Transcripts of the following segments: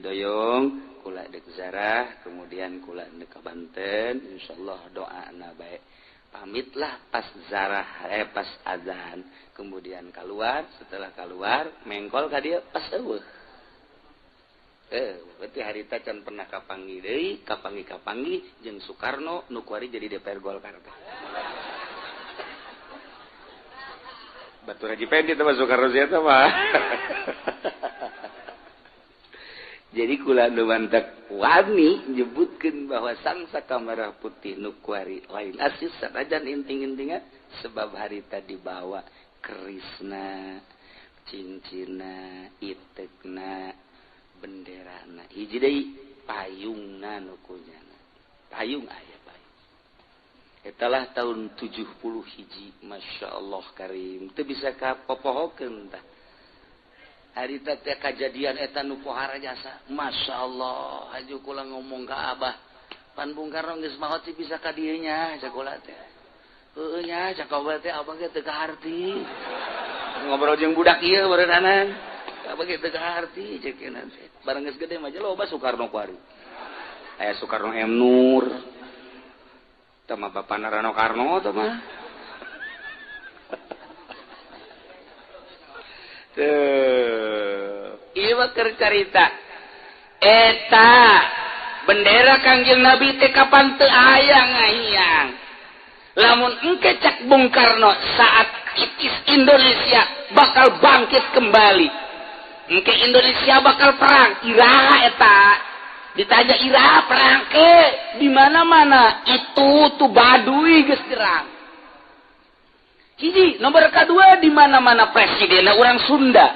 Cidoyong kula dek Zarah kemudian kula dek Banten insyaallah doana bae pamitlah pas Zarah pas azan kemudian keluar setelah keluar mengkol ka dieu pas eueuh berarti harita can pernah kapanggi deui kapanggi jeung Soekarno nu kuari jadi DPR Golkar teh Batur Haji Pendi teh Soekarno sia teh mah jadi kula nu mantak wani nyebutkeun bahwa Sangsaka Merah Putih nu kuari lain asis sanajan inting-intingan sebab harita dibawa kerisna cincina itekna benderana hiji deui payungna nu kunyana payung aya payung etalah tahun 70 hiji masyaallah karim teu bisa kapopohokeun tah harita teh kajadian eta nu pohara jasa masyaallah haju kula ngomong ka abah pan Bung Karno geus maot sih bisa ka dieu nya cak kula teh heueuh nya cak abah teh abah ge teu kaharti ngobrol jeung budak ieu beureunanan abah ge teu kaharti cek nanti bareng geus gede mah loba Soekarno kuari aya Soekarno M Nur teh mah bapana Rano Karno teh mah ieu mah keur carita eta bendera Kangjeng Nabi teh kapan teu aya ngahiyang lamun engke cak Bung Karno saat itis Indonesia bakal bangkit kembali engke Indonesia bakal perang iraha eta ditanya iraha perang ke di mana-mana itu tuh Baduy geus dirang hiji nomor kedua di mana-mana presidenna urang Sunda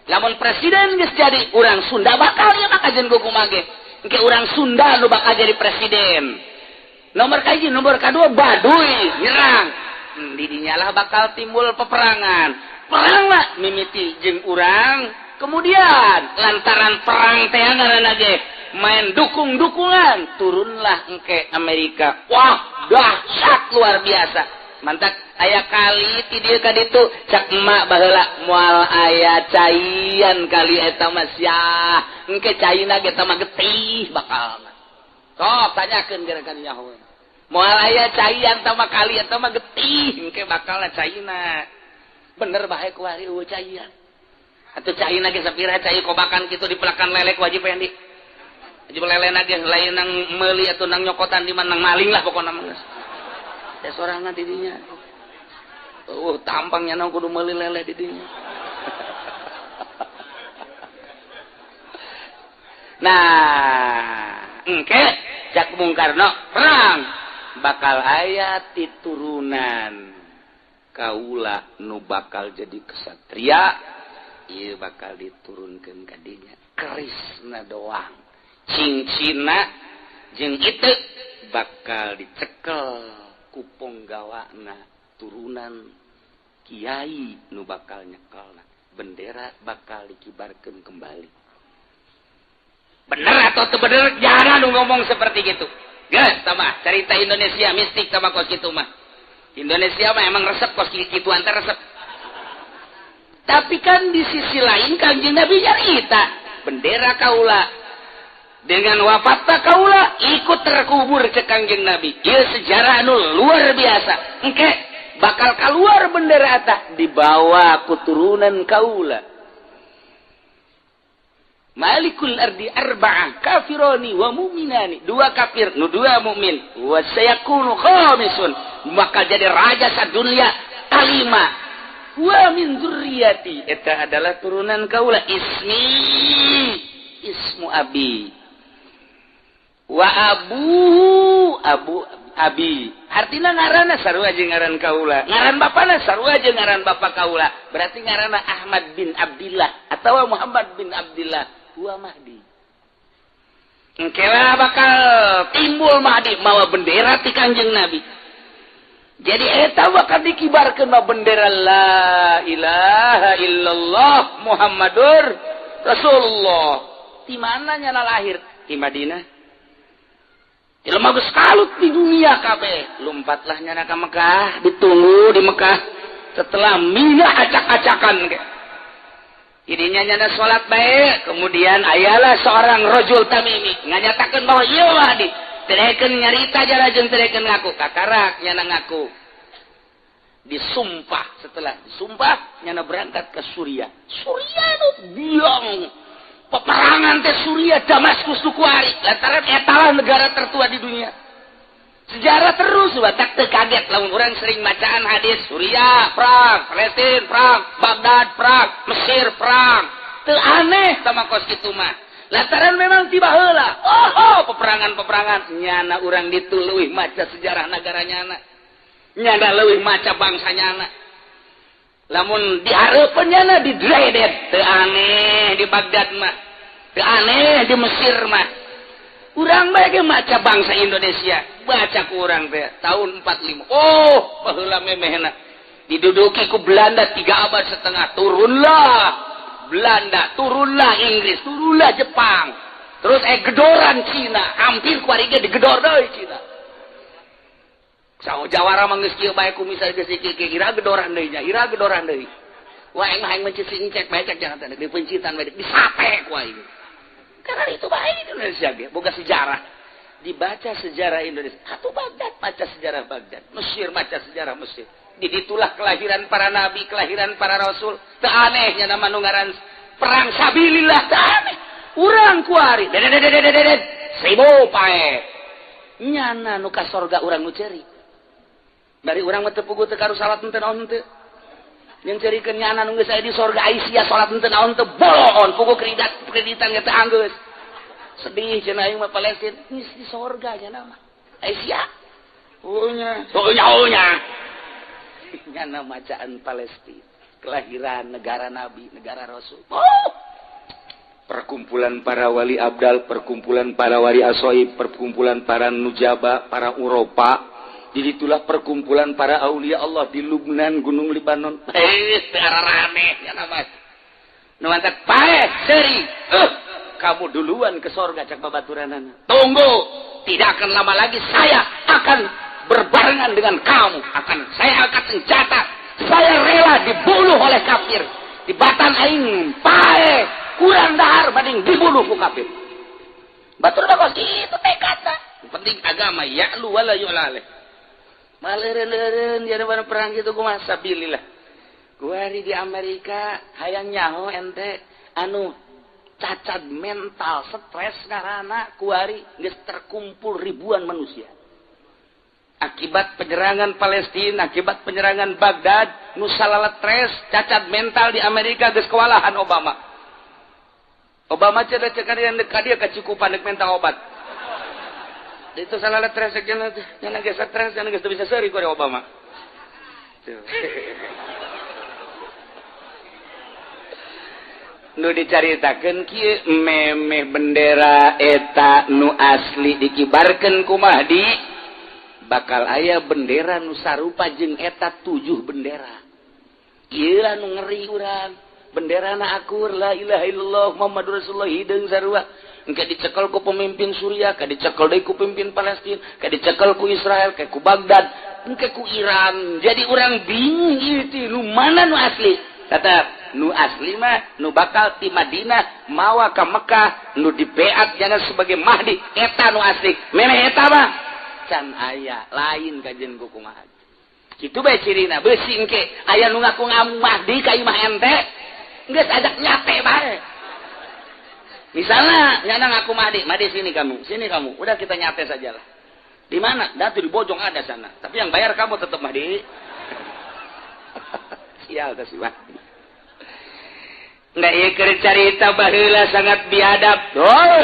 lamun presiden geus jadi urang Sunda bakal ieu mah kajen kumaha ge engke urang Sunda nu bakal jadi presiden nomor kahiji nomor kedua Baduy nyerang di dinya lah bakal timbul peperangan perang lah mimiti jeung urang kemudian lantaran perang teh ngaranna ge main dukung-dukungan turunlah engke Amerika wah dahsyat luar biasa mantak aya kali ti dieu ka ditu cak emak baheula moal aya caian kali eta mah sia engke caina ge eta mah getih bakal sok tanyakeun gara-gara nyaho moal aya caian tah mah kali eta mah getih engke bakalna caina bener bae kuari eueuh caian atuh caina ge sapira cai kobakan kitu dipelakan lelek wajib Pendi wajib lelena ge lain nang meuli atuh nang nyokotan di mana nang maling lah pokona mah teh sorangan di dinya tampangnya nang kudu meuli lele di dinya nah engke cak Bung Karno perang bakal aya titurunan kaula nu bakal jadi kesatria ieu bakal diturunkeun ka dinya kerisna doang cincina jeung itu bakal dicekel kupong gawana turunan kiai nu bakal nyekelna bendera bakal dikibarkeun kembali bener atau teu bener jangan nu ngomong seperti gitu geus tamah cerita Indonesia mistik sama kos kitu mah Indonesia mah emang resep kos kitu antar resep tapi kan di sisi lain Kanjeng Nabi nyarita bendera kaula dengan wafatna kaula ikut terkubur ke Kanjeng Nabi ieu sejarah anu luar biasa engke bakal keluar bendera eta dibawa ku turunan kaula Malikul ardi arba'ah kafironi wa mu'minani dua kafir nu dua mukmin wa sayakunu khamisun maka jadi raja sadunya kalima wa min dzurriyyati eta adalah turunan kaula ismu abi wa abu abi artina ngaranna sarua jeung ngaran kaula ngaran bapana sarua jeung ngaran bapa kaula berarti ngaranna Ahmad bin Abdillah atawa Muhammad bin Abdillah huwa Mahdi engke bakal timbul Mahdi mawa bendera ti Kanjeng Nabi jadi eta bakal dikibarkeun bendera la ilaha illallah Muhammadur Rasulullah di mana nyana lahir di Madinah jelema geus kalut di dunia kabeh lompatlah nyana ka Mekah ditunggu di Mekah setelah minah acak-acakan Idinya nyana salat bae, kemudian ayalah seorang rajul tamimi nganyatakeun bahwa ieu Mahdi. Terekeun nyarita jara jeung terekeun ngaku, kakarak nyana ngaku. Disumpah, setelah disumpah nyana berangkat ke Suriah. Suriah itu biang peperangan teh Suriah Damaskus tuku hari. Lantaran etalah negara tertua di dunia. Sejarah terus batak teu kaget lamun urang sering bacaan hadis Suriah perang, Palestina perang, Baghdad perang, Mesir perang. Teu aneh sama kos kitu mah. Lantaran memang tiba heula. Peperangan-peperangan nyana urang ditu leuwih maca sejarah negara nyana. Nyana leuwih maca bangsa nyana. Lamun dihareupeun nyana di Dredet teu aneh di Baghdad mah. Teu aneh di Mesir mah. Urang bae ge maca bangsa Indonesia, baca ku urang teh tahun 45. Oh, baheula memehna. Diduduki ku Belanda 3 abad setengah. Turunlah Belanda, turunlah Inggris, turunlah Jepang. Terus gedoran Cina, hampir ku ari ge digedor deui Cina. Saho Jawara mah geus kieu bae ku misal geus kieu ira gedoran deui nya, ira gedoran deui. Wah aing mah aing mencicing cek bae cek jangan teh dipencitan bae disape ku aing. Karena itu baik Indonesia ge, boga sejarah. Dibaca sejarah Indonesia. Atuh Baghdad baca sejarah Baghdad. Mesir baca sejarah Mesir. Ditulah kelahiran para nabi, kelahiran para rasul. Teu anehnya nama nu ngaran perang sabilillah teu aneh. Urang kuari. Dedet. 1000 pae. Nyana nu ka sorga urang nu ceuri. Bari urang mah teu puguh teu karu salat teu naon teu. Yang cerikeun nyana nu geus aya di sorga Aisyah salat teu naon teu bolon puguh kreditan ge teu anggeus. Sedih cenah aing mah Palestina geus di sorga nyana mah. Aisyah. Ohnya. Nyana macaan Palestina. Kelahiran negara nabi, negara rasul. Oh. Perkumpulan para wali abdal, perkumpulan para wali asoib, perkumpulan para nujaba, para uropa. Jadi itulah perkumpulan para aulia Allah di Lubnan, Gunung Libanon. Rame ya namanya. Nuantat pae seri. Kamu duluan ke sorga cak babaturanana. Tunggu, tidak akan lama lagi saya akan berbarengan dengan kamu. Saya akan senjata. Saya rela dibunuh oleh kafir. Di batan aing pae kurang dahar banding dibunuh ku kafir. Batur bakal gitu tekadna. Penting agama ya'lu wala yu'laleh. Maleureun jadi mana perang gitu kumaha sabilillah. Kuari di Amerika hayang nyaho ente anu cacat mental, stres karena kuari geus terkumpul ribuan manusia. Akibat penyerangan Palestina, akibat penyerangan Baghdad, nu salala stres, cacat mental di Amerika geus kewalahan Obama. Obama cenah cekadian deuk dia kecukupan deuk mental obat. Itu salah stres jangan geus stres, jangan geus bisa seuri ku Obama. Nu dicaritakeun kieu memeh bendera eta nu asli dikibarkeun ku Mahdi bakal aya bendera nu sarupa jeung eta 7 bendera. Ieu anu ngeri urang. Benderana akur la ilaha illallah Muhammadur Rasulullah hideung sarua. Engke dicekel ku pemimpin Suriah, ka dicekel deui ku pemimpin Palestina, ka dicekel ku Israel, ka ku Baghdad, engke ku Iran. Jadi urang bingung ieu teh nu mana nu asli. Tetep nu asli mah nu bakal ti Madinah mawa ka Mekah nu dibeat jangan sebagai Mahdi eta nu asli. Memeh eta mah can aya lain kajen ku kumaha. Kitu bae cirina beusi engke aya nu ngaku Mahdi ka imah ente geus ajak nyate bae. Misalnya nyana ngaku Mahdi sini kamu, udah kita nyate sajalah. Di mana? Datu di Bojong ada sana. Tapi yang bayar kamu tetap Mahdi. Sial kasih Mahdi. Nggak ieu carita baheula sangat biadab.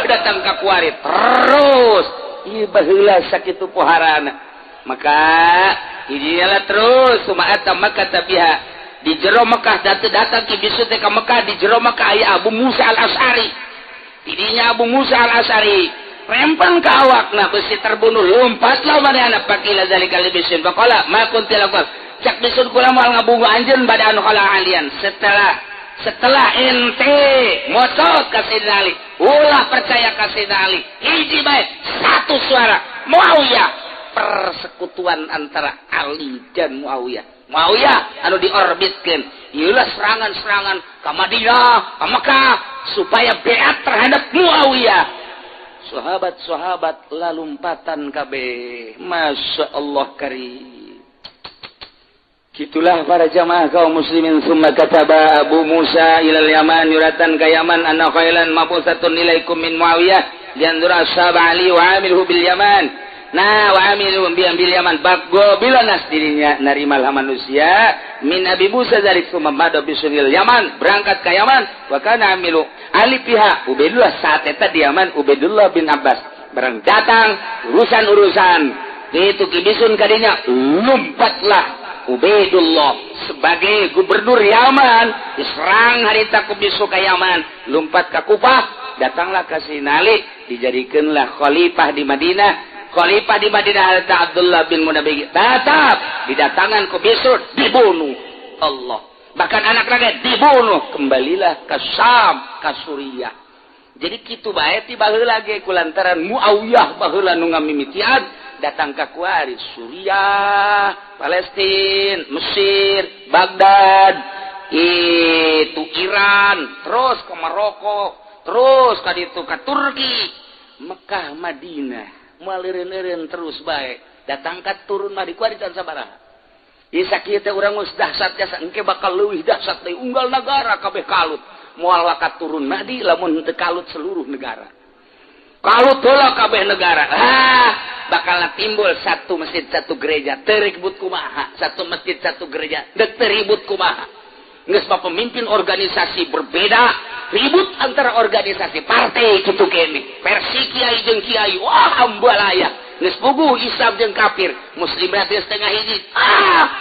Datang ka kuari terus. Ieu baheula sakitu poharana. Maka idilah terus sumaata Makkah tabiha. Di jero Mekah datang ki bisu teh ka Mekah di jero Mekah aya Abu Musa Al-Asy'ari. Tidinya Abu Musa Al-Asy'ari rempang ka awakna besi terbunuh lompatlah manehna pakila zalikal bisin faqala ma kunti lakum cak bisun kula moal ngabungu anjeun bada anu kala alian setelah ente mocot ka Sayyidina Ali ulah percaya ka Sayyidina Ali hiji bae satu suara Muawiyah persekutuan antara Ali dan Muawiyah anu diorbitkeun ialah serangan-serangan ke Madinah, ke Mekah supaya beat terhadap Muawiyah. Sahabat-sahabat lalumpatan kabeh. Masya Allah karim. Itulah para jamaah kaum muslimin. Summa kataba Abu Musa ilal Yaman yuratan ka Yaman anna khailan mabusatun ilaikum min Muawiyah liandura ashab Ali wa amilhu bil Yaman. Nah wa amilhu bil Yaman baggo bila nas dirinya narimal manusia min Abi Musa dari summa madu bisunil Yaman berangkat ke Yaman wa kana amilu ali pihak Ubaidullah saat eta di Yaman Ubaidullah bin Abbas barang datang urusan-urusan itu kibisun kadinya lompatlah Ubaidullah sebagai gubernur Yaman diserang harita kubisu ke Yaman lompat ke Kufah datanglah ke Sinali dijadikanlah khalifah di Madinah harita Abdullah bin Munabbi tetap didatangan kubisu dibunuh Allah bahkan anak rakyat dibunuh kembalilah ke Syam ke Suriah jadi kitu bae ti baheula ge kulantaran Muawiyah baheula nu ngamimitian datang ke kuari Suriah, Palestina, Mesir, Baghdad, itu Iran, terus ke Maroko, terus ke ditu ke Turki, Mekah, Madinah, malirin-lirin terus baik. Datang ke turun mah di kuari dan sabaraha. Ieu sakieu teh urang geus dahsyat jasa engke bakal leuwih dahsyat deui unggal negara kabeh kalut. Moal wakat turun mah di lamun teu kalut seluruh negara. Kalut heula kabeh negara. Bakal timbul satu masjid satu gereja teribut kumaha satu masjid satu gereja teribut kumaha geus pemimpin organisasi berbeda ribut antara organisasi partai kitu kene versi kiai jeung kiai wah ambalaya geus puguh Islam jeung kafir muslim geus setengah hiji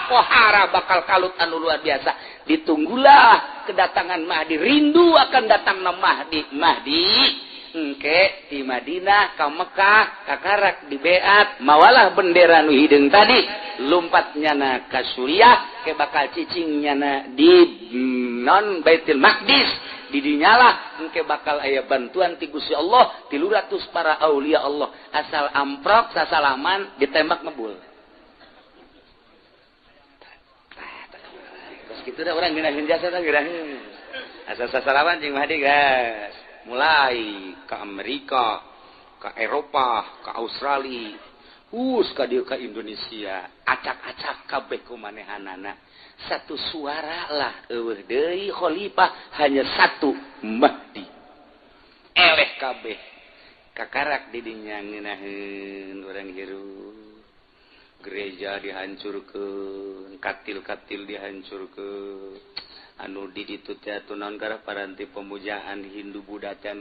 pohara bakal kalut anu luar biasa ditunggulah kedatangan Mahdi rindu akan datangna Mahdi engke di Madinah ka Mekah kakarak di beat mawalah bendera nu hideung tadi lompatnya na ka Suriah ke bakal cicingnya na di non Baitul Maqdis di dinyalah engke bakal aya bantuan ti Gusti Allah 300 para aulia Allah asal amprok sasalaman ditembak ngebul terus kitu da urang geunah jasa teh geurah asal sasalaman jeung Mahdi guys mulai ke Amerika, ke Eropa, ke Australia, ka dieu ka Indonesia, acak-acak kabeh kumanehanana. Satu suara lah eueuh deui khalifah hanya satu Mahdi. Eleh kabeh. Kakarak di dinya ngeunaheun urang hirup. Gereja dihancurkeun, katil-katil dihancurkeun. Anu di ditu teh atuh naon gara paranti pemujaan Hindu Buddha teh